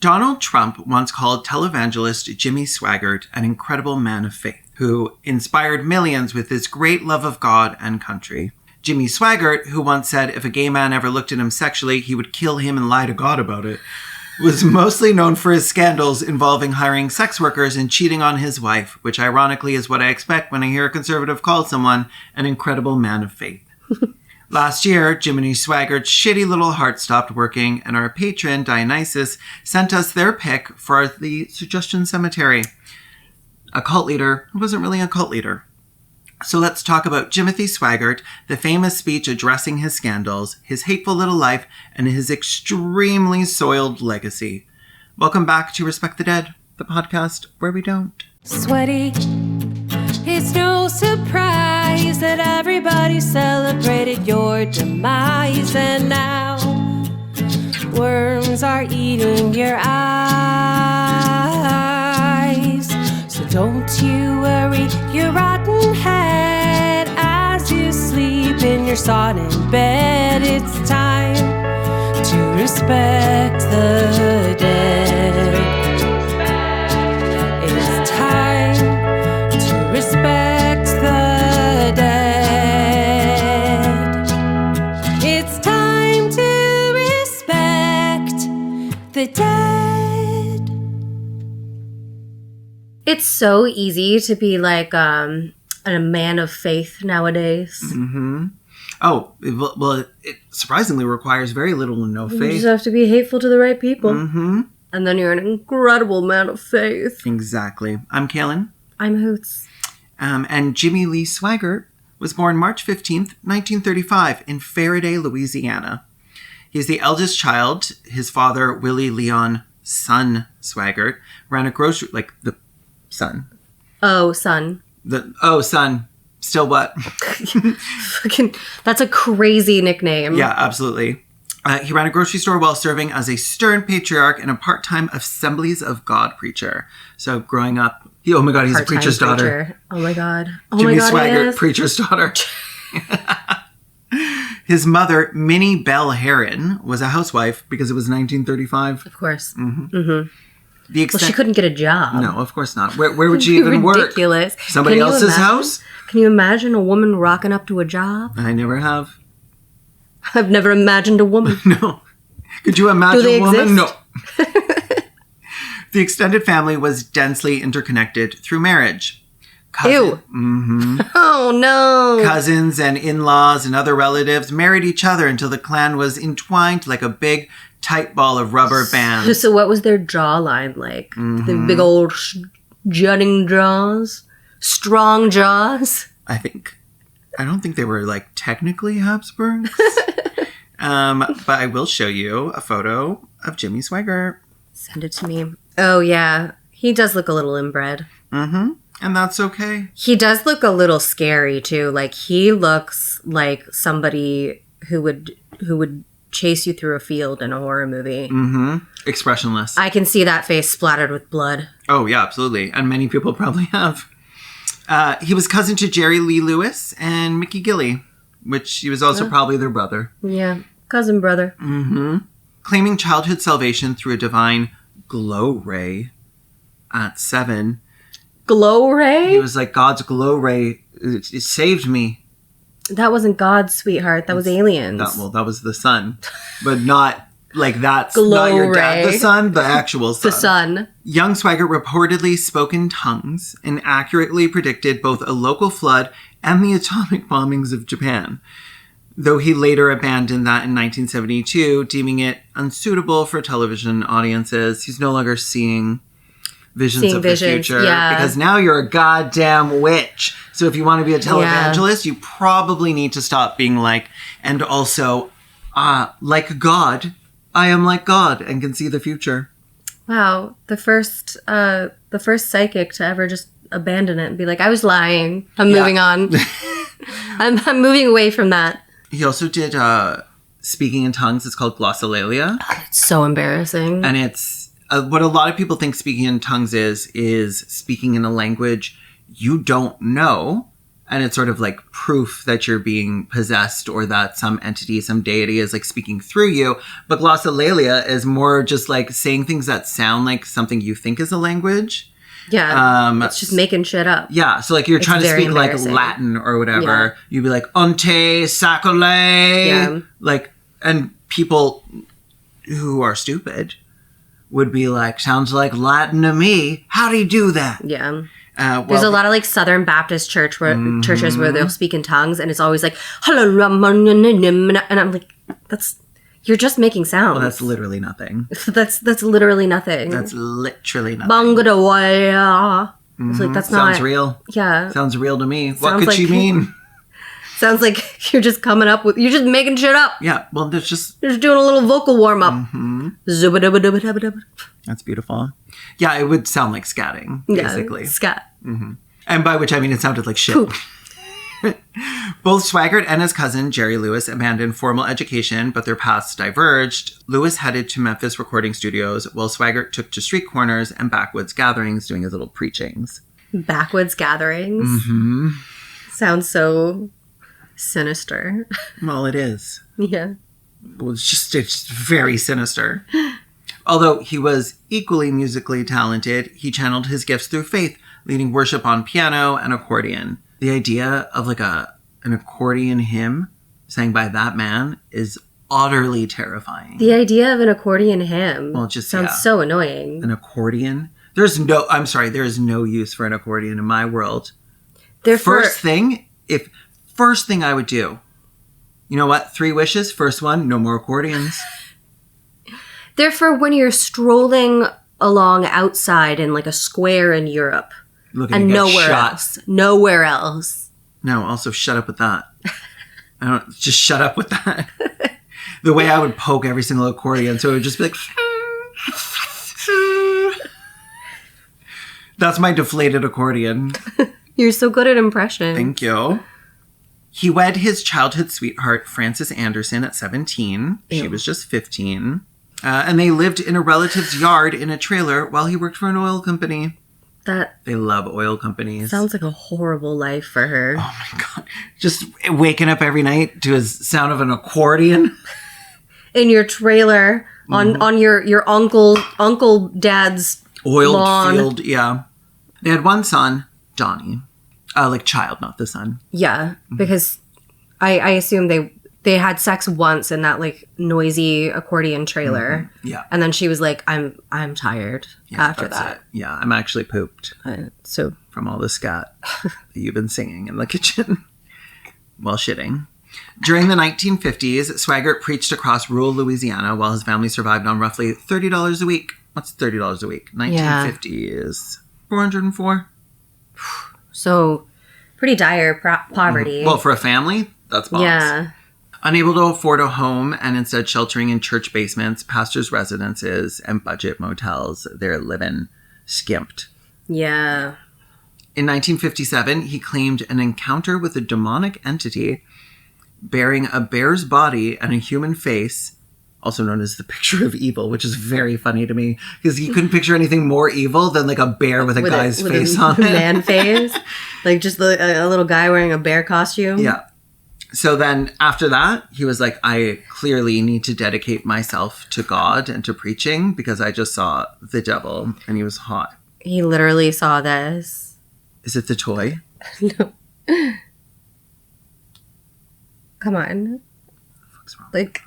Donald Trump once called televangelist Jimmy Swaggart an incredible man of faith who inspired millions with his great love of God and country. Jimmy Swaggart, who once said if a gay man ever looked at him sexually, he would kill him and lie to God about it, was mostly known for his scandals involving hiring sex workers and cheating on his wife, which ironically is what I expect when I hear a conservative call someone an incredible man of faith. Last year, Jimmy Swaggart's shitty little heart stopped working, and our patron, Dionysus, sent us their pick for the Suggestion Cemetery. A cult leader who wasn't really a cult leader. So let's talk about Jimothy Swaggart, the famous speech addressing his scandals, his hateful little life, and his extremely soiled legacy. Welcome back to Respect the Dead, the podcast where we don't. Sweaty. It's no surprise that everybody celebrated your demise, and now worms are eating your eyes. So don't you worry your rotten head as you sleep in your sodden bed. It's time to respect the dead. It's time to respect the dead. It's time to respect the dead. It's so easy to be like a man of faith nowadays. Mm-hmm. Oh, well, it surprisingly requires very little or no faith. You just have to be hateful to the right people. Mm-hmm. And then you're an incredible man of faith. Exactly. I'm Kaylin. I'm Hoots. And Jimmy Lee Swaggart was born March 15th, 1935 in Faraday, Louisiana. He's the eldest child. His father, Willie Leon Son Swaggart, ran a grocery... Like, the son. Oh, son. Son. Still what? Fucking, that's a crazy nickname. Yeah, absolutely. He ran a grocery store while serving as a stern patriarch and a part-time Assemblies of God preacher. So growing up... Oh my God, he's a preacher's daughter. Oh my God. Oh Jimmy my God, Swaggart, yes. preacher's daughter. His mother, Minnie Bell Heron, was a housewife because it was 1935. Of course. Mm-hmm. Mm-hmm. Well, she couldn't get a job. No, of course not. Where would she even work? Ridiculous. Somebody else's house? Can you imagine a woman rocking up to a job? I never have. I've never imagined a woman. No. Could you imagine Do they a woman? exist? No. The extended family was densely interconnected through marriage. Ew. Mm-hmm. Oh, no. Cousins and in-laws and other relatives married each other until the clan was entwined like a big, tight ball of rubber bands. So what was their jawline like? Mm-hmm. The big old jutting jaws? Strong jaws? I don't think they were, like, technically Habsburgs. But I will show you a photo of Jimmy Swaggart. Send it to me. Oh, yeah. He does look a little inbred. Mm-hmm. And that's okay. He does look a little scary, too. Like, he looks like somebody who would chase you through a field in a horror movie. Mm-hmm. Expressionless. I can see that face splattered with blood. Oh, yeah, absolutely. And many people probably have. He was cousin to Jerry Lee Lewis and Mickey Gilley, which he was also probably their brother. Yeah. Cousin brother. Mm-hmm. Claiming childhood salvation through a divine glow ray at 7. Glow ray? He was like, God's glow ray. It saved me. That wasn't God, sweetheart. That was aliens. That was the sun. But not like that's glow not your ray. dad, the sun, the actual sun. The sun. Young Swaggart reportedly spoke in tongues and accurately predicted both a local flood and the atomic bombings of Japan. Though he later abandoned that in 1972, deeming it unsuitable for television audiences. He's no longer seeing visions of the future. Yeah. Because now you're a goddamn witch. So if you want to be a televangelist, you probably need to stop being like, and also, like God, I am like God and can see the future. Wow. The first psychic to ever just abandon it and be like, I was lying. I'm moving on. I'm moving away from that. He also did speaking in tongues. It's called glossolalia. It's so embarrassing. And it's what a lot of people think speaking in tongues is speaking in a language you don't know And it's sort of like proof that you're being possessed or that some entity, some deity is like speaking through you. But glossolalia is more just like saying things that sound like something you think is a language. Yeah. It's just making shit up. Yeah. So like you're trying to speak like Latin or whatever. Yeah. You'd be like, Onte sacole. Yeah. Like, and people who are stupid would be like, sounds like Latin to me. How do you do that? Yeah. There's a lot of like Southern Baptist churches where they'll speak in tongues, and it's always like, and I'm like, you're just making sounds. Well, that's literally nothing. That's literally nothing. That's literally nothing. Bangadawaya. It's like, that's not... Sounds real. Yeah. Sounds real to me. What could she mean? Sounds like you're just coming up with... You're just making shit up. Yeah. Well, there's just... You're just doing a little vocal warm-up. Mm-hmm. That's beautiful. Yeah, it would sound like scatting, basically. Yeah, scat. Mm-hmm. And by which I mean it sounded like shit. Both Swaggart and his cousin, Jerry Lewis, abandoned formal education, but their paths diverged. Lewis headed to Memphis recording studios, while Swaggart took to street corners and backwoods gatherings doing his little preachings. Backwoods gatherings? Mm-hmm. Sounds so sinister. Well, it is. Yeah. Well, it's just very sinister. Although he was equally musically talented, he channeled his gifts through faith, leading worship on piano and accordion. The idea of like an accordion hymn sang by that man is utterly terrifying. The idea of an accordion hymn sounds so annoying. An accordion? There is no use for an accordion in my world. First thing I would do, you know what? 3 wishes. First one, no more accordions. They're for when you're strolling along outside in like a square in Europe. And nowhere else. Nowhere else. No, also shut up with that. Just shut up with that. The way I would poke every single accordion, so it would just be like... That's my deflated accordion. You're so good at impression. Thank you. He wed his childhood sweetheart, Frances Anderson, at 17. Ew. She was just 15. And they lived in a relative's yard in a trailer while he worked for an oil company. They love oil companies. Sounds like a horrible life for her. Oh my God. Just waking up every night to the sound of an accordion. In your trailer on your uncle dad's oiled lawn. Field. Yeah. They had one son, Donnie. Like child, not the son. Yeah. Because I assume they had sex once in that like noisy accordion trailer. Mm-hmm. Yeah. And then she was like, I'm tired after that. It. Yeah, I'm actually pooped. From all the scat that you've been singing in the kitchen while shitting. During the 1950s, Swaggart preached across rural Louisiana while his family survived on roughly $30 a week. What's $30 a week? 1950 is 404. So pretty dire poverty. Mm-hmm. Well, for a family, that's boss. Yeah. Unable to afford a home and instead sheltering in church basements, pastors' residences, and budget motels, they're living skimped. Yeah. In 1957, he claimed an encounter with a demonic entity bearing a bear's body and a human face, also known as the picture of evil, which is very funny to me because he couldn't picture anything more evil than like a bear with a guy's face on it. Man face. Like just a little guy wearing a bear costume. Yeah. So then after that, he was like, I clearly need to dedicate myself to God and to preaching because I just saw the devil and he was hot. He literally saw this. Is it the toy? No. Come on. What's wrong? Like...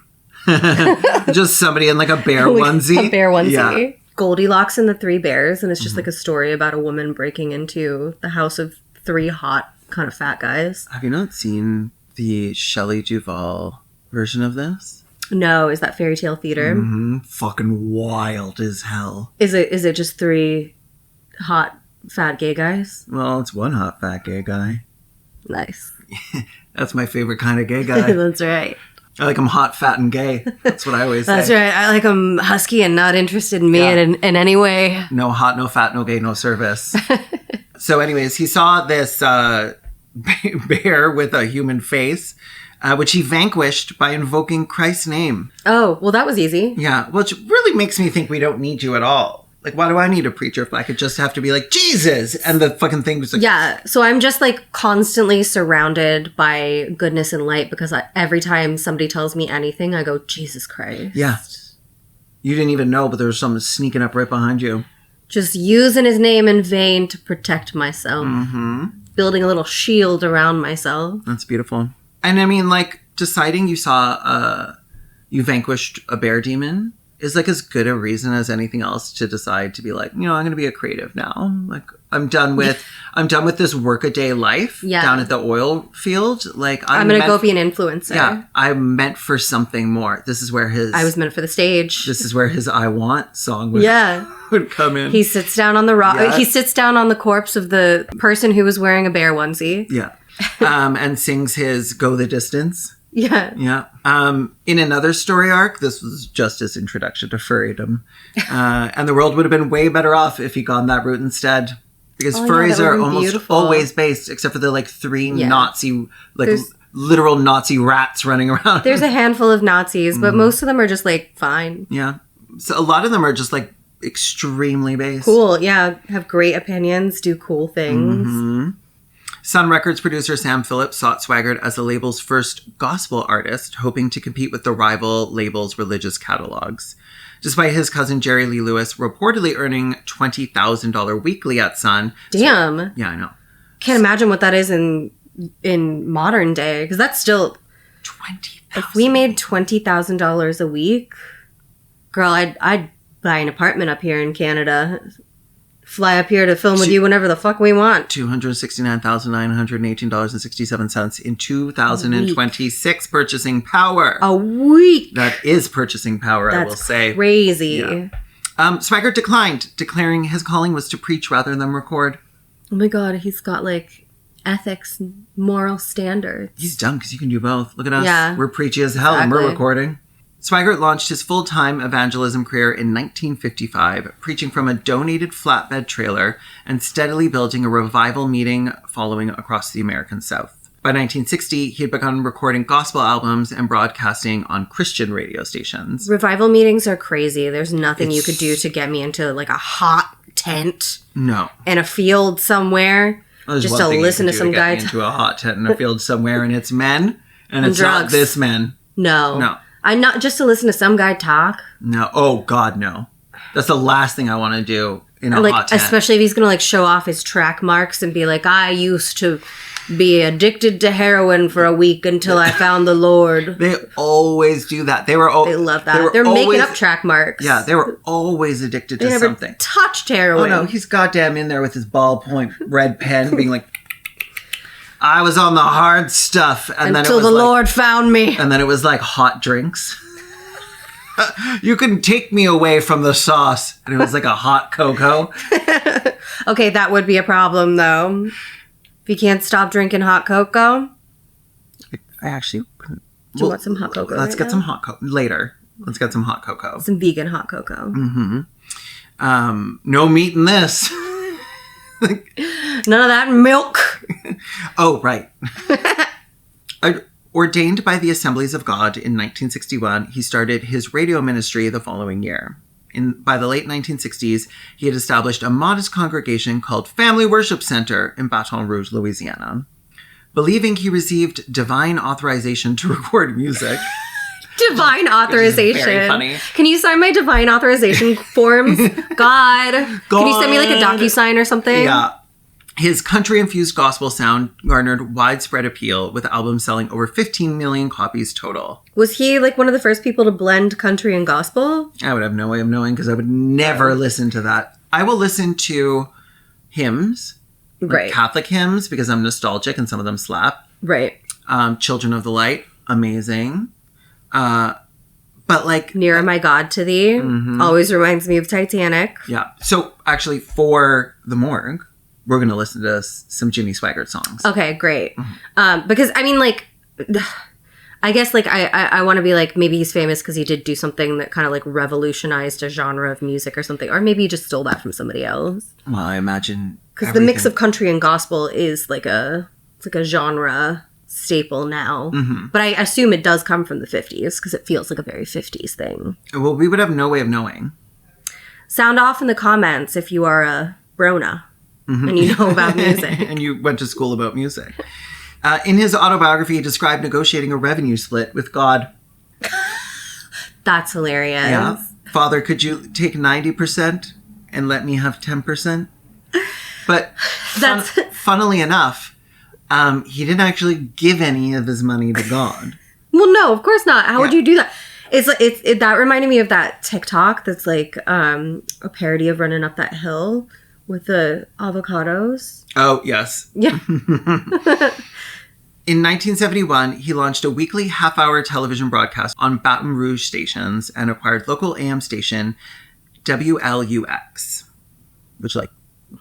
just somebody in like a bear onesie. A bear onesie. Yeah. Goldilocks and the 3 Bears. And it's just like a story about a woman breaking into the house of 3 hot kind of fat guys. Have you not seen the Shelley Duvall version of this? No. Is that fairy tale theater? Mm-hmm. Fucking wild as hell. Is it just 3 hot fat gay guys? Well, it's 1 hot fat gay guy. Nice. That's my favorite kind of gay guy. That's right. I like him hot, fat, and gay. That's what I always say. That's right. I like him husky and not interested in me in any way. No hot, no fat, no gay, no service. So anyways, he saw this bear with a human face, which he vanquished by invoking Christ's name. Oh, well, that was easy. Yeah. Which really makes me think we don't need you at all. Like, why do I need a preacher if I could just have to be like, Jesus? And the fucking thing was like... Yeah, so I'm just like constantly surrounded by goodness and light because every time somebody tells me anything, I go, Jesus Christ. Yeah. You didn't even know, but there was someone sneaking up right behind you. Just using his name in vain to protect myself. Mm-hmm. Building a little shield around myself. That's beautiful. And I mean, like, deciding you vanquished a bear demon is like as good a reason as anything else to decide to be like, I'm going to be a creative now. Like, I'm done with this workaday life down at the oil field. Like, I'm going to go be an influencer. Yeah, I'm meant for something more. This is where I was meant for the stage. This is where his I Want song would come in. He sits down on the rock. Yeah. He sits down on the corpse of the person who was wearing a bear onesie. Yeah. And sings his Go the Distance. Yeah. Yeah. In another story arc, this was just his introduction to furrydom. And the world would have been way better off if he'd gone that route instead. Because furries are almost always based, except for the like 3 Nazi, like literal Nazi rats running around. There's a handful of Nazis, but most of them are just like fine. Yeah. So a lot of them are just like extremely based. Cool. Yeah. Have great opinions, do cool things. Mm-hmm. Sun Records producer Sam Phillips sought Swaggart as the label's first gospel artist, hoping to compete with the rival label's religious catalogs. Despite his cousin Jerry Lee Lewis reportedly earning $20,000 weekly at Sun. Damn. Yeah, I know. Can't imagine what that is in modern day, because that's still $20,000. If we made $20,000 a week, girl, I'd buy an apartment up here in Canada. Fly up here to film with you whenever the fuck we want. $269,918.67 in 2026 purchasing power. A week. That is purchasing power, That's I will say. Crazy. Yeah. Swaggart declined, declaring his calling was to preach rather than record. Oh my God, he's got like ethics, moral standards. He's done because you can do both. Look at us. Yeah. We're preachy as hell and we're recording. Swaggart launched his full-time evangelism career in 1955, preaching from a donated flatbed trailer and steadily building a revival meeting following across the American South. By 1960, he had begun recording gospel albums and broadcasting on Christian radio stations. Revival meetings are crazy. There's nothing you could do to get me into like a hot tent. No. In a field somewhere. Well, just to listen to some guy into a hot tent in a field somewhere, and it's men, and it's drugs. Not this men. No. No. I'm not just to listen to some guy talk. No. Oh, God, no. That's the last thing I want to do in a hot tent. Especially if he's going to, like, show off his track marks and be like, I used to be addicted to heroin for a week until I found the Lord. They always do that. They love that. They're making up track marks. Yeah, they were always addicted to something. Touched heroin. Oh, no, he's goddamn in there with his ballpoint red pen being like, I was on the hard stuff. And until the Lord found me. And then it was like hot drinks. You can take me away from the sauce. And it was like a hot cocoa. Okay, that would be a problem, though. If you can't stop drinking hot cocoa. I actually... Do you want some hot cocoa? Let's get some hot cocoa. Later. Let's get some hot cocoa. Some vegan hot cocoa. Mm-hmm. No meat in this. None of that milk. Oh, right. Ordained by the Assemblies of God in 1961, he started his radio ministry the following year. By the late 1960s, he had established a modest congregation called Family Worship Center in Baton Rouge, Louisiana. Believing he received divine authorization to record music... Divine authorization. Very funny. Can you sign my divine authorization forms? God. Can you send me like a DocuSign or something? Yeah. His country-infused gospel sound garnered widespread appeal, with albums selling over 15 million copies total. Was he like one of the first people to blend country and gospel? I would have no way of knowing because I would never listen to that. I will listen to hymns. Like Catholic hymns because I'm nostalgic and some of them slap. Right. Children of the Light. Amazing. But like... Nearer My God to Thee. Always reminds me of Titanic. Yeah. So actually for the morgue, we're going to listen to some Jimmy Swaggart songs. Okay, great. Because I mean like... I guess like I want to be like maybe he's famous because he did do something that kind of like revolutionized a genre of music or something. Or maybe he just stole that from somebody else. Well, I imagine... Because the mix of country and gospel is like a genre staple now. But I assume it does come from the 50s because it feels like a very 50s thing. Well, we would have no way of knowing. Sound off in the comments if you are a Brona and you know about music. And you went to school about music. In his autobiography, he described negotiating a revenue split with God. That's hilarious. Yeah. Father, could you take 90% and let me have 10%? But funnily enough, he didn't actually give any of his money to God. Well, no, of course not. How would you do that? It's like that reminded me of that TikTok that's like a parody of Running Up That Hill with the avocados. Oh, yes. Yeah. In 1971, he launched a weekly half-hour television broadcast on Baton Rouge stations and acquired local AM station WLUX, which like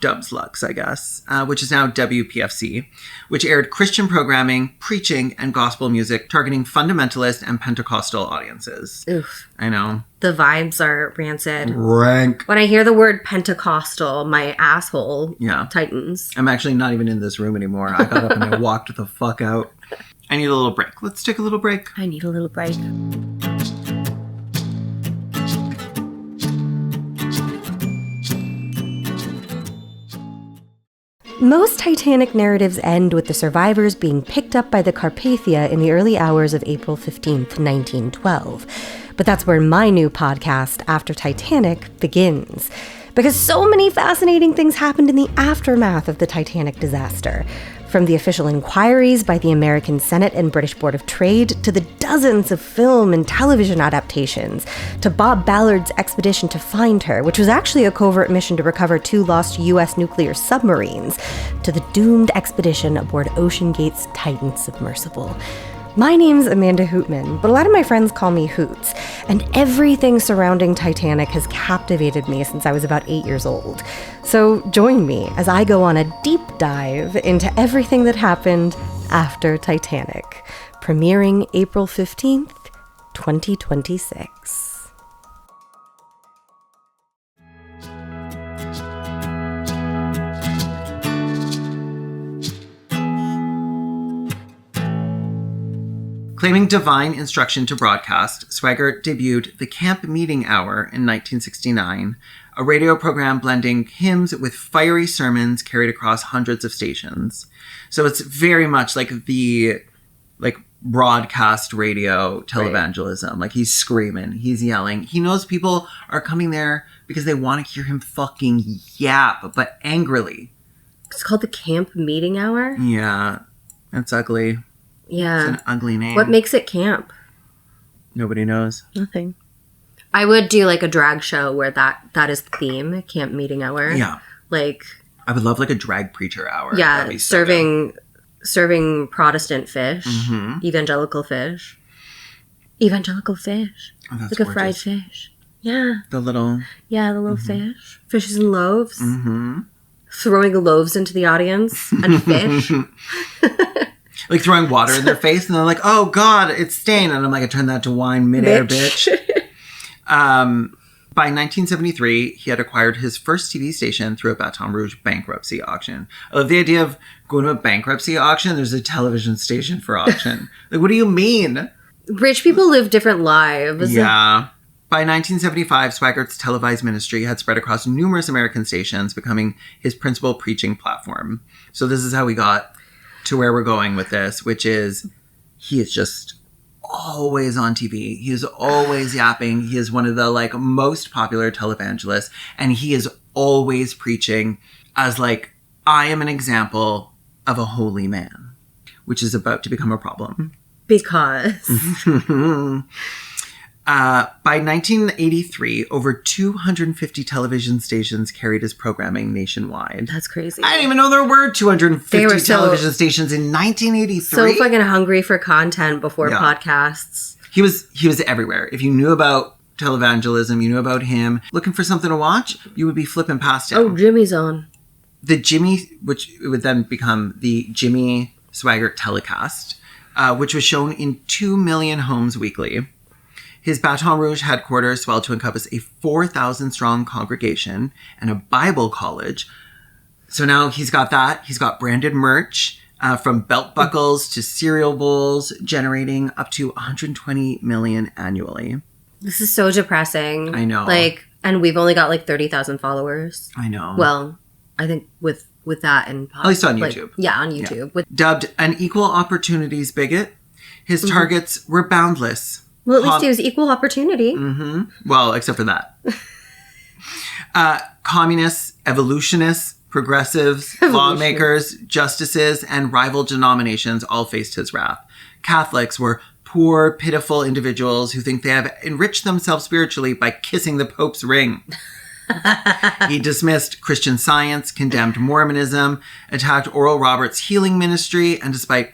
Dubs Lux, I guess, which is now WPFC, which aired Christian programming, preaching, and gospel music targeting fundamentalist and Pentecostal audiences. Oof. I know. The vibes are rancid. Rank. When I hear the word Pentecostal, my asshole tightens. I'm actually not even in this room anymore. I got up and I walked the fuck out. I need a little break. Let's take a little break. I need a little break. Most Titanic narratives end with the survivors being picked up by the Carpathia in the early hours of April 15th, 1912. But that's where my new podcast, After Titanic, begins. Because so many fascinating things happened in the aftermath of the Titanic disaster. From the official inquiries by the American Senate and British Board of Trade, to the dozens of film and television adaptations, to Bob Ballard's expedition to find her, which was actually a covert mission to recover 2 lost U.S. nuclear submarines, to the doomed expedition aboard OceanGate's Titan submersible. My name's Amanda Hootman, but a lot of my friends call me Hoots, and everything surrounding Titanic has captivated me since I was about 8 years old. So join me as I go on a deep dive into everything that happened after Titanic, premiering April 15th, 2026. Claiming divine instruction to broadcast, Swaggart debuted the Camp Meeting Hour in 1969, a radio program blending hymns with fiery sermons carried across hundreds of stations. So it's very much like the broadcast radio televangelism. Right. Like he's screaming, he's yelling. He knows people are coming there because they want to hear him fucking yap, but angrily. It's called the Camp Meeting Hour? Yeah, that's ugly. Yeah. It's an ugly name. What makes it camp? Nobody knows. Nothing. I would do like a drag show where that is the theme, Camp Meeting Hour. Yeah. Like I would love like a drag preacher hour. Yeah, That'd be so serving Protestant fish, evangelical fish. Evangelical fish. Oh, that's like a gorgeous. fried fish. Yeah. The little fish. Fishes and loaves. Mm-hmm. Throwing loaves into the audience and fish. Like throwing water in their face, and they're like, "Oh God, it's stained," and I'm like, "I turned that to wine midair, bitch." By 1973, he had acquired his first TV station through a Baton Rouge bankruptcy auction. I love the idea of going to a bankruptcy auction. There's a television station for auction. Like, what do you mean? Rich people live different lives. Yeah. By 1975, Swaggart's televised ministry had spread across numerous American stations, becoming his principal preaching platform. So this is how we got to where we're going with this, which is he is just always on TV. He is always yapping. He is one of the most popular televangelists, and he is always preaching as I am an example of a holy man, which is about to become a problem. Because by 1983, over 250 television stations carried his programming nationwide. That's crazy. I didn't even know there were 250 television stations in 1983. So fucking hungry for content before podcasts. He was everywhere. If you knew about televangelism, you knew about him, looking for something to watch, you would be flipping past him. Oh, Jimmy's on. The Jimmy, which would then become the Jimmy Swaggart telecast, which was shown in 2 million homes weekly. His Baton Rouge headquarters swelled to encompass a 4,000-strong congregation and a Bible college. So now he's got that. He's got branded merch, from belt buckles to cereal bowls, generating up to $120 million annually. This is so depressing. I know. And we've only got like 30,000 followers. I know. Well, I think with that and at least on YouTube. Yeah, on YouTube. Yeah. Dubbed an equal opportunities bigot, his targets were boundless. Well, at least he was equal opportunity. Well, except for that. Communists, evolutionists, progressives, lawmakers, justices, and rival denominations all faced his wrath. Catholics were poor, pitiful individuals who think they have enriched themselves spiritually by kissing the Pope's ring. He dismissed Christian Science, condemned Mormonism, attacked Oral Roberts' healing ministry, and despite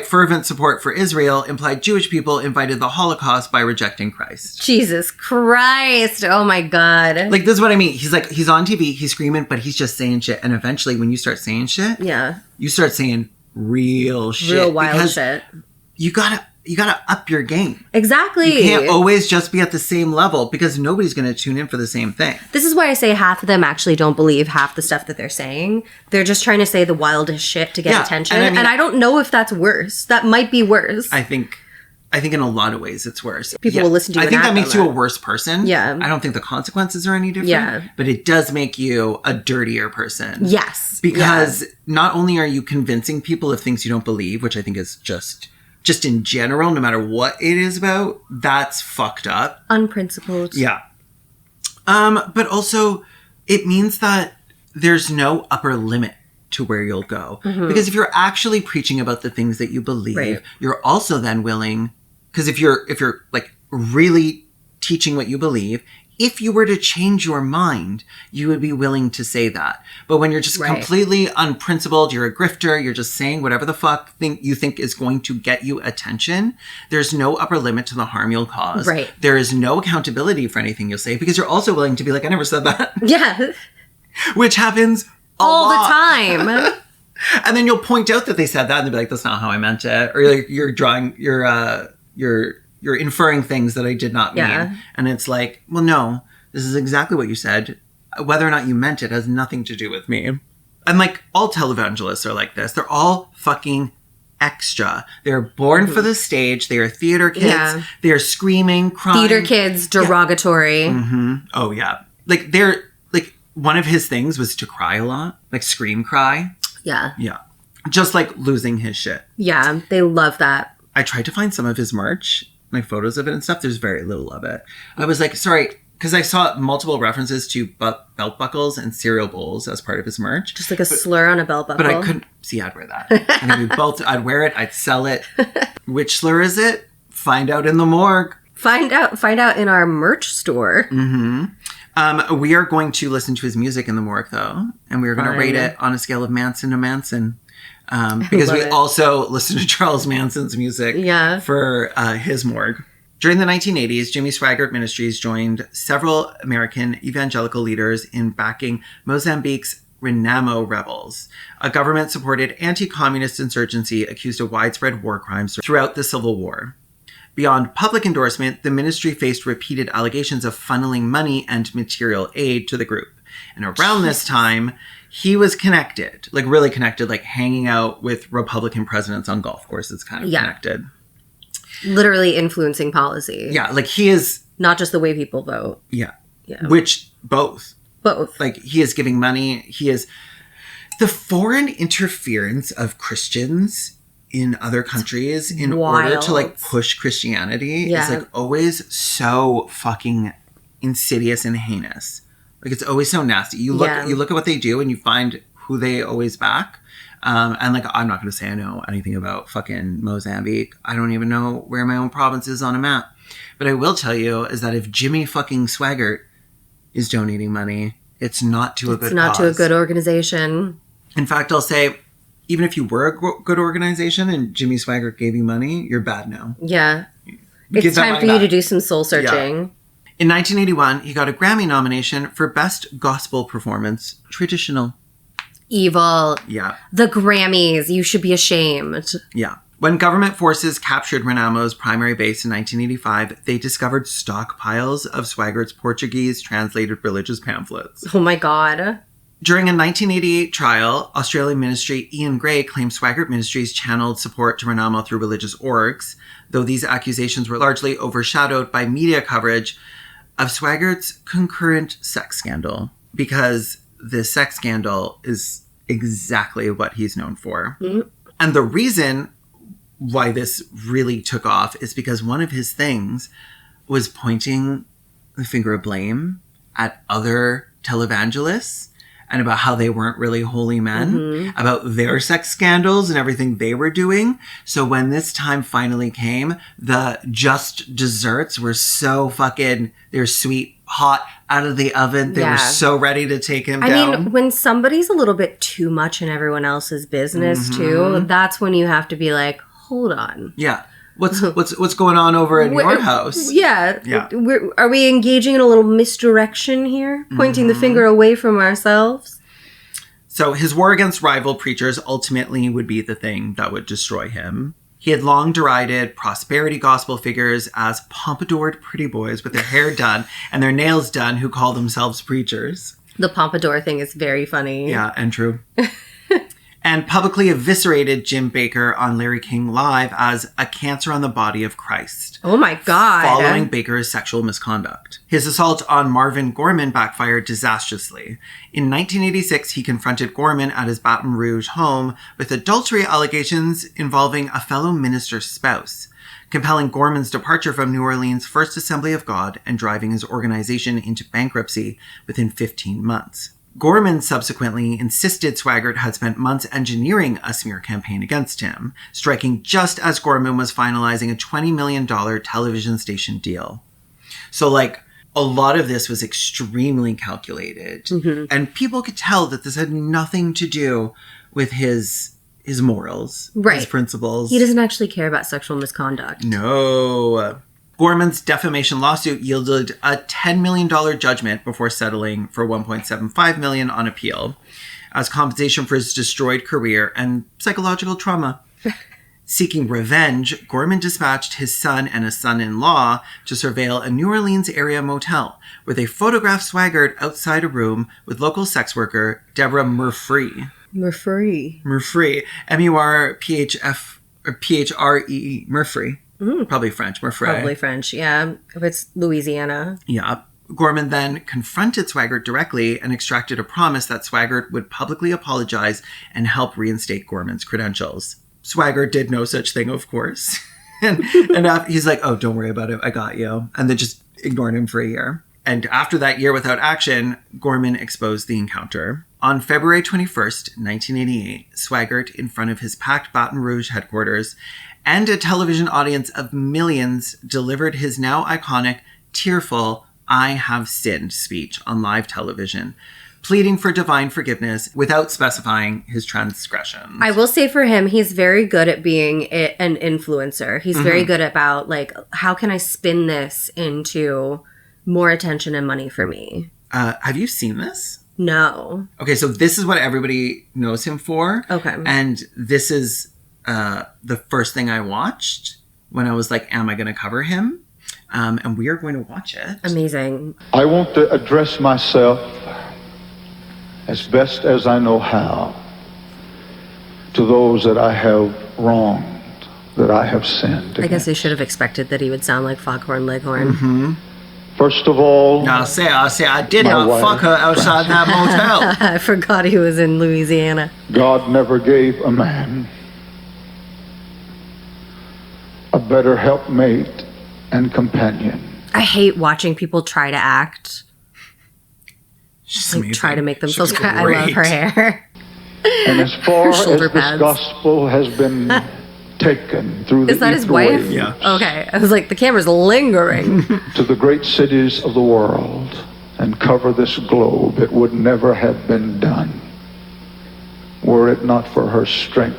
fervent support for Israel, implied Jewish people invited the Holocaust by rejecting Christ. Jesus Christ. Oh my God. Like, this is what I mean. He's like, he's on TV, he's screaming, but he's just saying shit. And eventually, when you start saying shit, you start saying real shit. Real wild shit. You gotta up your game. Exactly. You can't always just be at the same level because nobody's going to tune in for the same thing. This is why I say half of them actually don't believe half the stuff that they're saying. They're just trying to say the wildest shit to get attention. And I don't know if that's worse. That might be worse. I think in a lot of ways it's worse. People will listen to you. I think that makes you a worse person. Yeah. I don't think the consequences are any different. Yeah. But it does make you a dirtier person. Yes. Because not only are you convincing people of things you don't believe, which I think is just in general, no matter what it is about, that's fucked up. Unprincipled. Yeah. But also, it means that there's no upper limit to where you'll go. Because if you're actually preaching about the things that you believe, you're also then willing, because if you're like really teaching what you believe, if you were to change your mind, you would be willing to say that. But when you're just completely unprincipled, you're a grifter, you're just saying whatever the fuck you think is going to get you attention, there's no upper limit to the harm you'll cause. Right. There is no accountability for anything you'll say because you're also willing to be like, I never said that. Yeah. Which happens all the time. And then you'll point out that they said that and they'll be like, that's not how I meant it. Or like, you're inferring things that I did not mean. And it's like, well, no, this is exactly what you said. Whether or not you meant it has nothing to do with me. And like all televangelists are like this. They're all fucking extra. They're born for the stage. They are theater kids. Yeah. They are screaming, crying. Theater kids, derogatory. Yeah. Oh, yeah. Like one of his things was to cry a lot. Like scream cry. Yeah. Yeah. Just like losing his shit. Yeah. They love that. I tried to find some of his merch, like photos of it and stuff. There's very little of it. I was like, sorry, because I saw multiple references to belt buckles and cereal bowls as part of his merch. Just like a slur on a belt buckle. But I couldn't see I'd wear that. And I'd wear it. I'd sell it. Which slur is it? Find out in the morgue. Find out in our merch store. We are going to listen to his music in the morgue, though. And we are going to rate it on a scale of Manson to Manson. Because we also listen to Charles Manson's music for his morgue. During the 1980s, Jimmy Swaggart Ministries joined several American evangelical leaders in backing Mozambique's Renamo rebels, a government-supported anti-communist insurgency accused of widespread war crimes throughout the Civil War. Beyond public endorsement, the ministry faced repeated allegations of funneling money and material aid to the group. And around this time, he was connected, like really connected, like hanging out with Republican presidents on golf courses, kind of connected. Literally influencing policy. Yeah, like he is... Not just the way people vote. Yeah. Which, both. Both. Like, he is giving money. He is... The foreign interference of Christians in other countries in order to, like, push Christianity is, like, always so fucking insidious and heinous. Like, it's always so nasty. You look at what they do and you find who they always back. And like, I'm not going to say I know anything about fucking Mozambique. I don't even know where my own province is on a map. But I will tell you is that if Jimmy fucking Swaggart is donating money, it's not to a good cause. It's not to a good organization. In fact, I'll say, even if you were a good organization and Jimmy Swaggart gave you money, you're bad now. Yeah. It's time for you to do some soul searching. Yeah. In 1981, he got a Grammy nomination for Best Gospel Performance, Traditional. Evil. Yeah. The Grammys. You should be ashamed. Yeah. When government forces captured Renamo's primary base in 1985, they discovered stockpiles of Swaggart's Portuguese translated religious pamphlets. Oh my God. During a 1988 trial, Australian ministry Ian Gray claimed Swaggart Ministries channeled support to Renamo through religious orgs, though these accusations were largely overshadowed by media coverage of Swaggart's concurrent sex scandal, because this sex scandal is exactly what he's known for. Mm-hmm. And the reason why this really took off is because one of his things was pointing the finger of blame at other televangelists and about how they weren't really holy men, about their sex scandals and everything they were doing. So when this time finally came, the just desserts were so fucking, they're sweet, hot, out of the oven. They were so ready to take him down. I mean, when somebody's a little bit too much in everyone else's business too, that's when you have to be like, hold on. Yeah. What's going on over in your house? Yeah. Are we engaging in a little misdirection here? Pointing the finger away from ourselves? So his war against rival preachers ultimately would be the thing that would destroy him. He had long derided prosperity gospel figures as pompadoured pretty boys with their hair done and their nails done who call themselves preachers. The pompadour thing is very funny. Yeah, and true. And publicly eviscerated Jim Bakker on Larry King Live as a cancer on the body of Christ. Oh my God. Following Bakker's sexual misconduct. His assault on Marvin Gorman backfired disastrously. In 1986, he confronted Gorman at his Baton Rouge home with adultery allegations involving a fellow minister's spouse, compelling Gorman's departure from New Orleans' First Assembly of God and driving his organization into bankruptcy within 15 months. Gorman subsequently insisted Swaggart had spent months engineering a smear campaign against him, striking just as Gorman was finalizing a $20 million television station deal. So, like, a lot of this was extremely calculated. And people could tell that this had nothing to do with his morals, his principles. He doesn't actually care about sexual misconduct. No. Gorman's defamation lawsuit yielded a $10 million judgment before settling for $1.75 million on appeal as compensation for his destroyed career and psychological trauma. Seeking revenge, Gorman dispatched his son and a son-in-law to surveil a New Orleans area motel where they photographed Swaggart outside a room with local sex worker Deborah Murphree. Murphree. P-H-R-E-E, Murphree. Probably French, Murphree. Probably French, yeah. If it's Louisiana. Yeah. Gorman then confronted Swaggart directly and extracted a promise that Swaggart would publicly apologize and help reinstate Gorman's credentials. Swaggart did no such thing, of course. and he's like, oh, don't worry about it. I got you. And then just ignored him for a year. And after that year without action, Gorman exposed the encounter. On February 21st, 1988, Swaggart, in front of his packed Baton Rouge headquarters, and a television audience of millions, delivered his now iconic, tearful, I have sinned speech on live television, pleading for divine forgiveness without specifying his transgressions. I will say for him, he's very good at being an influencer. He's very good about, like, how can I spin this into more attention and money for me? Have you seen this? No. Okay, so this is what everybody knows him for. Okay. And this is the first thing I watched when I was like, am I going to cover him? And we are going to watch it. Amazing. I want to address myself as best as I know how to those that I have wronged, that I have sinned. I guess I should have expected that he would sound like Foghorn Leghorn. First of all, Now, I did not fuck her outside that motel. I forgot he was in Louisiana. God never gave a man a better helpmate and companion. I hate watching people try to act. She's Like, amazing. try to make themselves She's I love her great. hair. And as far as Shoulder this pads. gospel has been taken through the Is that his ether wife? waves Yeah. Okay. I was like, the camera's lingering. to the great cities of the world and cover this globe, it would never have been done were it not for her strength.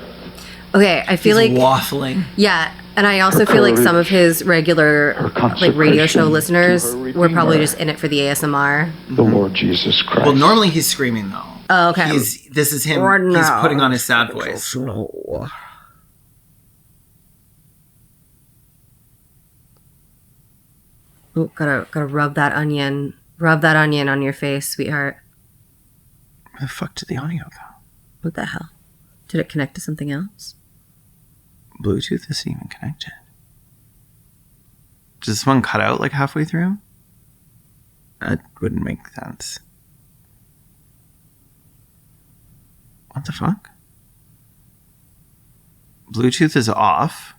Okay, I feel He's like waffling. yeah, and I also feel like some of his regular like radio show consecration listeners to her were probably Redeemer. just in it for the ASMR. The Lord Jesus Christ. Well, normally he's screaming, though. Oh, okay. This is him. Or He's no. putting on his sad voice. Ooh, gotta rub that onion. Rub that onion on your face, sweetheart. Where the fuck did the audio go? What the hell? Did it connect to something else? Bluetooth isn't even connected. Does this one cut out like halfway through? That wouldn't make sense. What the fuck? Bluetooth is off.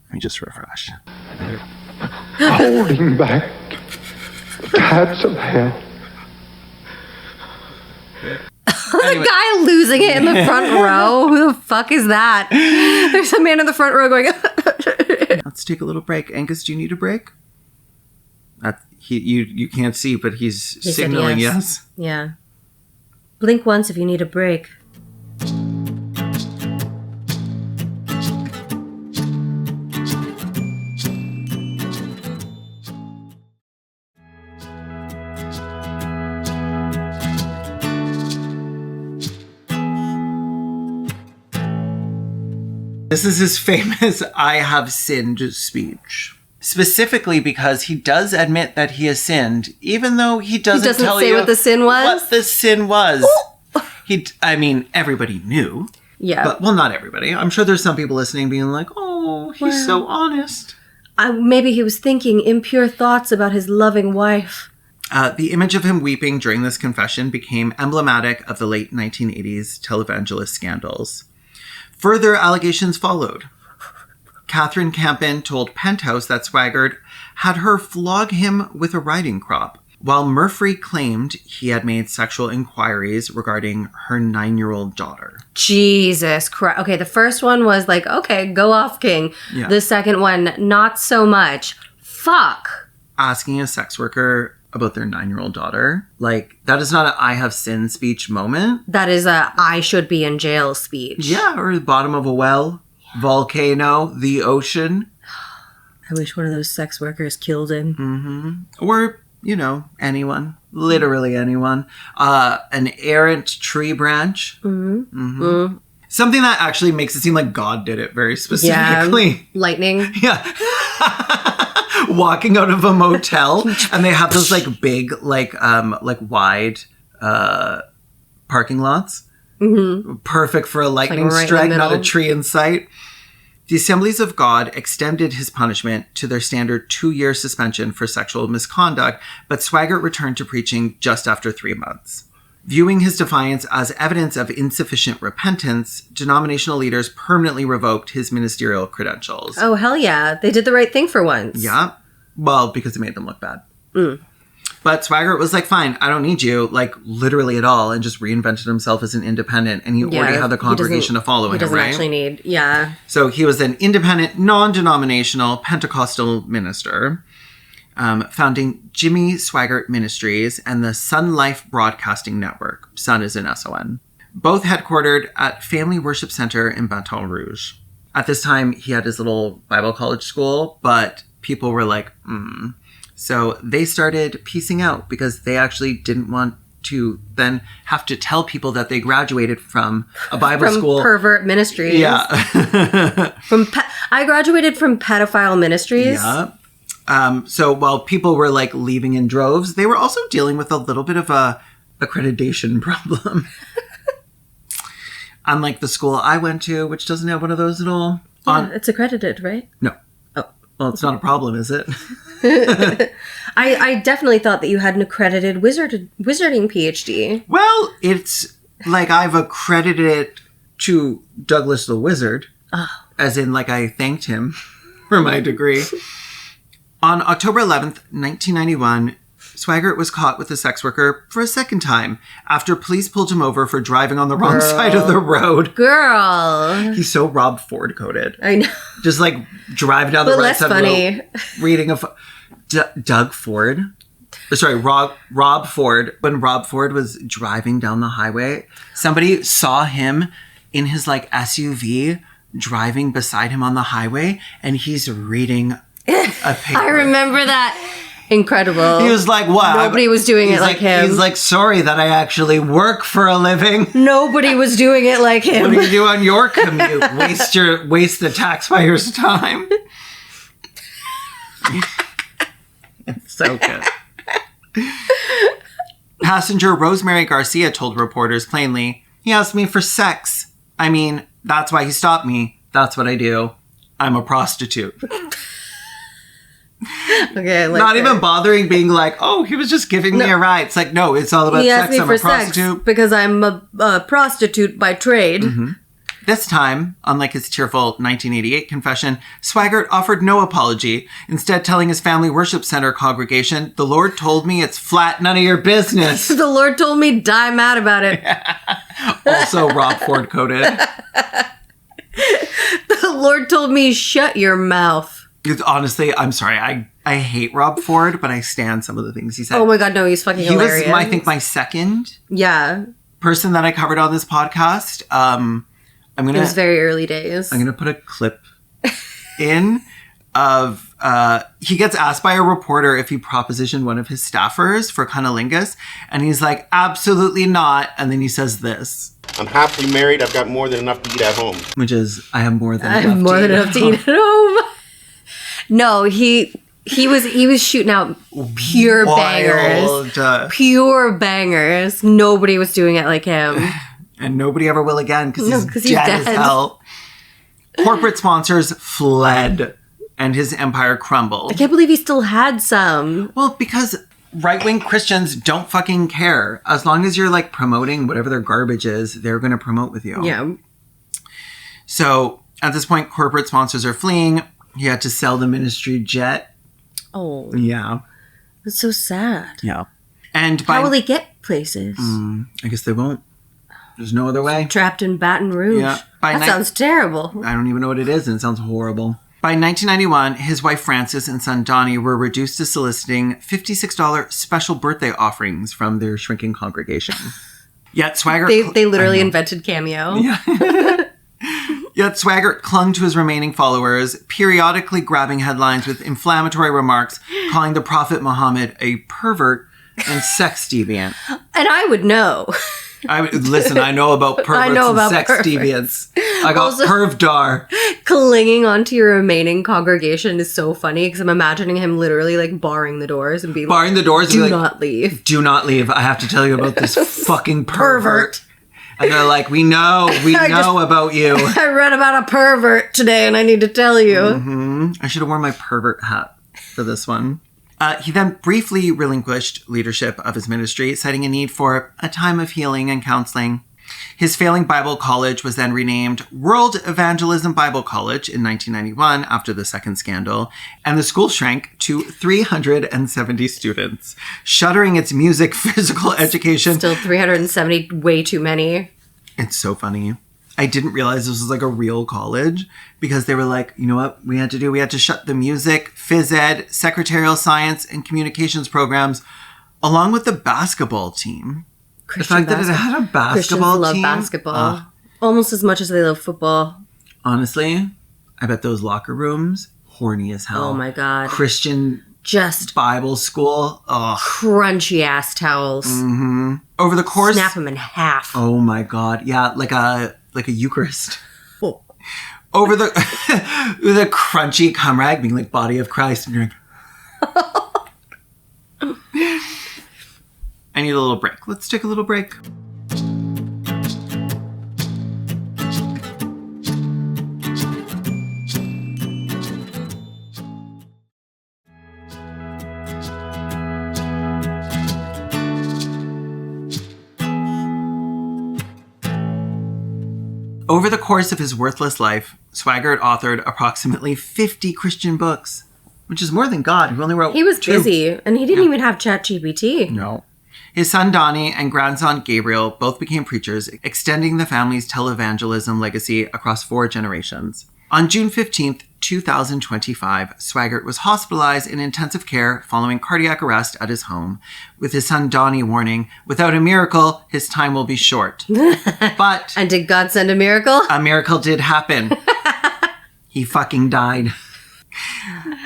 Let me just refresh. Holding back the tides of hell. The guy losing it in the front row. Who the fuck is that? There's a man in the front row going. Let's take a little break. Angus, do you need a break? You can't see, but he's signaling yes. Yeah. Blink once if you need a break. This is his famous "I have sinned" speech. Specifically because he does admit that he has sinned, even though he doesn't tell say you what the sin was. What the sin was. Everybody knew. Yeah. But, well, not everybody. I'm sure there's some people listening being like, oh, he's so honest. Maybe he was thinking impure thoughts about his loving wife. The image of him weeping during this confession became emblematic of the late 1980s televangelist scandals. Further allegations followed. Catherine Campen told Penthouse that Swaggart had her flog him with a riding crop, while Murphy claimed he had made sexual inquiries regarding her 9-year-old daughter. Jesus Christ. Okay, the first one was like, okay, go off, King. Yeah. The second one, not so much. Fuck. Asking a sex worker about their 9-year-old daughter, like, that is not an "I have sinned" speech moment. That is a "I should be in jail" speech. Yeah, or the bottom of a well, volcano, the ocean. I wish one of those sex workers killed him. Mm-hmm. Or, anyone. Literally anyone. An errant tree branch. Mm-hmm. Mm-hmm. Something that actually makes it seem like God did it very specifically. Yeah. Lightning. Yeah. Walking out of a motel and they have those big, wide parking lots. Mm-hmm. Perfect for a lightning strike, not a tree in sight. The Assemblies of God extended his punishment to their standard 2-year suspension for sexual misconduct, but Swaggart returned to preaching just after 3 months. Viewing his defiance as evidence of insufficient repentance, denominational leaders permanently revoked his ministerial credentials. Oh, hell yeah. They did the right thing for once. Yeah. Well, because it made them look bad. But Swaggart was like, fine, I don't need you, literally at all, and just reinvented himself as an independent, and he already had the congregation to follow him, right? He doesn't actually need, yeah. So he was an independent, non-denominational Pentecostal minister, founding Jimmy Swaggart Ministries and the Sun Life Broadcasting Network. Sun is an S-O-N. Both headquartered at Family Worship Center in Baton Rouge. At this time, he had his little Bible college school, but people were like, So they started piecing out because they actually didn't want to then have to tell people that they graduated from a Bible school. Pervert ministries. Yeah. I graduated from pedophile ministries. Yeah. So while people were leaving in droves, they were also dealing with a little bit of a accreditation problem. Unlike the school I went to, which doesn't have one of those at all. Yeah, it's accredited, right? No. Oh. Well, it's not a problem, is it? I definitely thought that you had an accredited wizarding PhD. Well, it's I've accredited it to Douglas the Wizard. Oh. As in, I thanked him for my degree. On October 11th, 1991, Swaggart was caught with a sex worker for a second time after police pulled him over for driving on the wrong side of the road. Girl. He's so Rob Ford coded. I know. Just driving down the right side of the road. Reading Doug Ford. Sorry, Rob Ford. When Rob Ford was driving down the highway, somebody saw him in his SUV driving beside him on the highway, and he's reading a paper. I remember that. Incredible. He was like, what? Nobody was doing it like him. He's like, sorry that I actually work for a living. Nobody was doing it like him. What do you do on your commute? Waste the taxpayers' time. It's so good. Passenger Rosemary Garcia told reporters plainly, he asked me for sex. I mean, that's why he stopped me. That's what I do. I'm a prostitute. Okay, I like Not that. even bothering being like, oh, he was just giving me a ride. It's like, no, it's all about He asked sex. me I'm for a prostitute. sex because I'm a prostitute by trade. This time, unlike his tearful 1988 confession, Swaggart offered no apology, instead telling his family worship center congregation, the Lord told me it's flat, none of your business. The Lord told me die mad about it. Also Rob Ford coded. The Lord told me shut your mouth. Honestly, I'm sorry. I hate Rob Ford, but I stand some of the things he said. Oh my God, no, he's fucking hilarious. He was, I think, my second person that I covered on this podcast. It was very early days. I'm going to put a clip in of, he gets asked by a reporter if he propositioned one of his staffers for cunnilingus, and he's like, absolutely not. And then he says this. I'm happily married. I've got more than enough to eat at home. Which is, I have more than enough to eat at home. No, he was shooting out pure bangers. Pure bangers. Nobody was doing it like him. And nobody ever will again because he's dead as hell. Corporate sponsors fled and his empire crumbled. I can't believe he still had some. Well, because right-wing Christians don't fucking care. As long as you're like promoting whatever their garbage is, they're going to promote with you. Yeah. So at this point, corporate sponsors are fleeing. He had to sell the ministry jet. Oh. Yeah. That's so sad. Yeah. And how will they get places? I guess they won't. There's no other way. Trapped in Baton Rouge. Yeah. That sounds terrible. I don't even know what it is, and it sounds horrible. By 1991, his wife Frances and son Donnie were reduced to soliciting $56 special birthday offerings from their shrinking congregation. Yet Swaggart... They literally invented Cameo. Yeah. Yet Swaggart clung to his remaining followers, periodically grabbing headlines with inflammatory remarks, calling the Prophet Muhammad a pervert and sex deviant. And I would know. Listen, I know about perverts and sex deviants. I got also, pervdar. Clinging onto your remaining congregation is so funny because I'm imagining him literally like barring the doors and being barring the doors. Do not leave. Do not leave. I have to tell you about this fucking pervert. And they're like, we know about you. I read about a pervert today and I need to tell you. Mm-hmm. I should have worn my pervert hat for this one. He then briefly relinquished leadership of his ministry, citing a need for a time of healing and counseling. His failing Bible college was then renamed World Evangelism Bible College in 1991 after the second scandal, and the school shrank to 370 students, shuttering its music physical education. Still 370, way too many. It's so funny. I didn't realize this was like a real college because they were like, you know what we had to do? We had to shut the music, phys ed, secretarial science, and communications programs, along with the basketball team. Christian the fact that it had a basketball Christians love team. Basketball. Almost as much as they love football. Honestly, I bet those locker rooms, horny as hell. Oh my God. Christian just Bible school. Ugh. Crunchy ass towels. Mm-hmm. Over the course. Snap them in half. Oh my God. Yeah, like a Eucharist. Oh. Over the the crunchy cum rag being like body of Christ, and you're like, I need a little break. Let's take a little break. Over the course of his worthless life, Swaggart authored approximately 50 Christian books, which is more than God, who only wrote He was 2. busy, and he didn't even have ChatGPT. No. His son Donnie and grandson Gabriel both became preachers, extending the family's televangelism legacy across 4 generations. On June 15th, 2025, Swaggart was hospitalized in intensive care following cardiac arrest at his home, with his son Donnie warning, without a miracle, his time will be short. But... And did God send a miracle? A miracle did happen. He fucking died.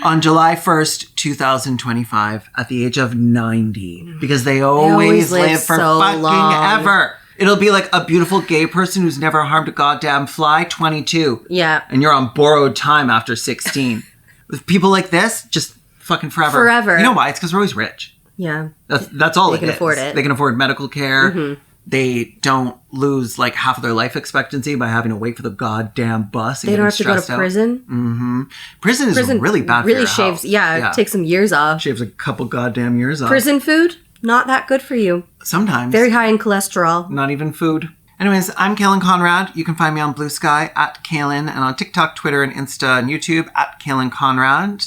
On July 1st, 2025, at the age of 90, because they always live for so fucking long. ever. It'll be like a beautiful gay person who's never harmed a goddamn fly, 22. Yeah. And you're on borrowed time after 16. With people like this, just fucking forever. Forever. You know why? It's because we're always rich. Yeah. That's all They it can is. afford it. They can afford medical care. Mm-hmm. they don't lose like half of their life expectancy by having to wait for the goddamn bus. They don't have to go to prison. Mm-hmm. Prison is really bad for your shaves, health. yeah, takes some years off. Shaves a couple goddamn years off. Prison food, not that good for you. Sometimes. Very high in cholesterol. Not even food. Anyways, I'm Kaylin Conrad. You can find me on Blue Sky at Kaylin, and on TikTok, Twitter, and Insta and YouTube at Kaylin Conrad.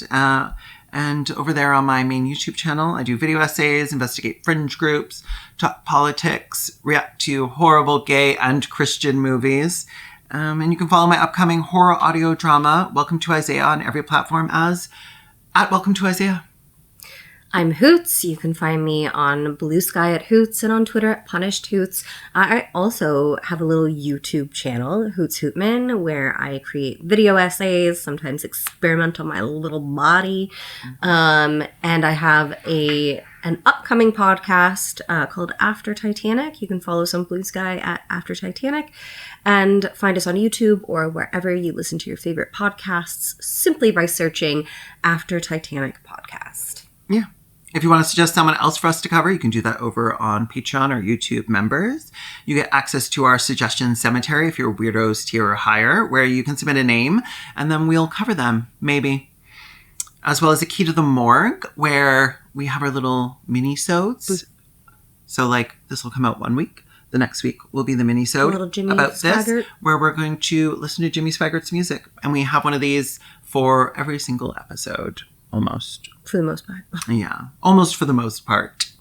And over there on my main YouTube channel, I do video essays, investigate fringe groups, talk politics, react to horrible gay and Christian movies. And you can follow my upcoming horror audio drama, Welcome to Isaiah, on every platform as at Welcome to Isaiah. I'm Hoots. You can find me on Blue Sky at Hoots and on Twitter at Punished Hoots. I also have a little YouTube channel, Hoots Hootman, where I create video essays, sometimes experiment on my little body. And I have an upcoming podcast called After Titanic. You can follow us on Blue Sky at After Titanic and find us on YouTube or wherever you listen to your favorite podcasts simply by searching After Titanic Podcast. Yeah. If you want to suggest someone else for us to cover, you can do that over on Patreon or YouTube members. You get access to our suggestion cemetery if you're weirdos tier or higher, where you can submit a name and then we'll cover them, maybe. As well as a key to the morgue, where we have our little mini-sodes. So like this will come out one week. The next week will be the mini-sode about Swaggart. this, where we're going to listen to Jimmy Swaggart's music. And we have one of these for every single episode. Almost. For the most part. Yeah. Almost for the most part.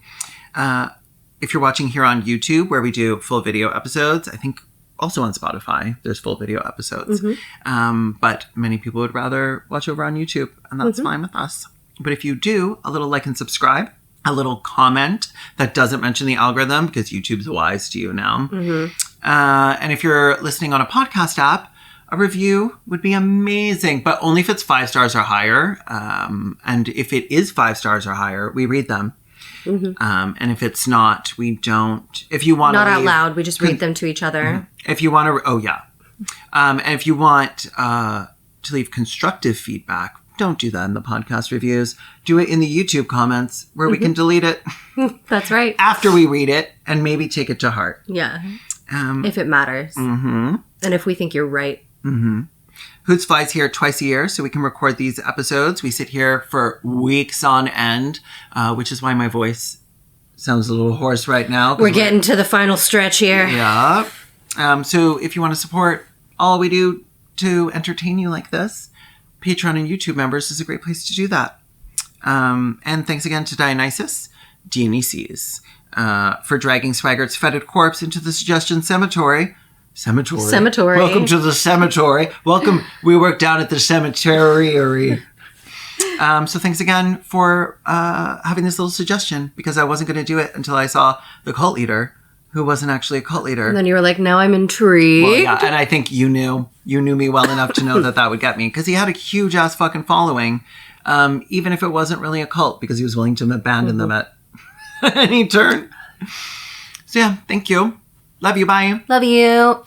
If you're watching here on YouTube, where we do full video episodes, I think also on Spotify, there's full video episodes. Mm-hmm. But many people would rather watch over on YouTube, and that's fine with us. But if you do, a little like and subscribe, a little comment that doesn't mention the algorithm, because YouTube's wise to you now. Mm-hmm. And if you're listening on a podcast app, a review would be amazing, but only if it's 5 stars or higher. And if it is 5 stars or higher, we read them. Mm-hmm. And if it's not, we don't. If you want to not out loud, we just read them to each other. Mm-hmm. If you want to, and if you want to leave constructive feedback, don't do that in the podcast reviews. Do it in the YouTube comments where we can delete it. That's right. After we read it and maybe take it to heart. Yeah. If it matters. Mm-hmm. And if we think you're right. Mm-hmm. Hoots flies here twice a year so we can record these episodes. We sit here for weeks on end, which is why my voice sounds a little hoarse right now. We're getting to the final stretch here. Yeah. So if you want to support all we do to entertain you like this, Patreon and YouTube members is a great place to do that. And thanks again to Dionysus, Dionysius, for dragging Swaggart's fetid corpse into the suggestion cemetery. Cemetery. Welcome to the cemetery. Welcome. We work down at the cemetery. So thanks again for having this little suggestion, because I wasn't going to do it until I saw the cult leader, who wasn't actually a cult leader. And then you were like, now I'm intrigued. Well, yeah, and I think you knew me well enough to know that would get me, because he had a huge ass fucking following, even if it wasn't really a cult, because he was willing to abandon them at any turn. So yeah, thank you. Love you. Bye. Love you.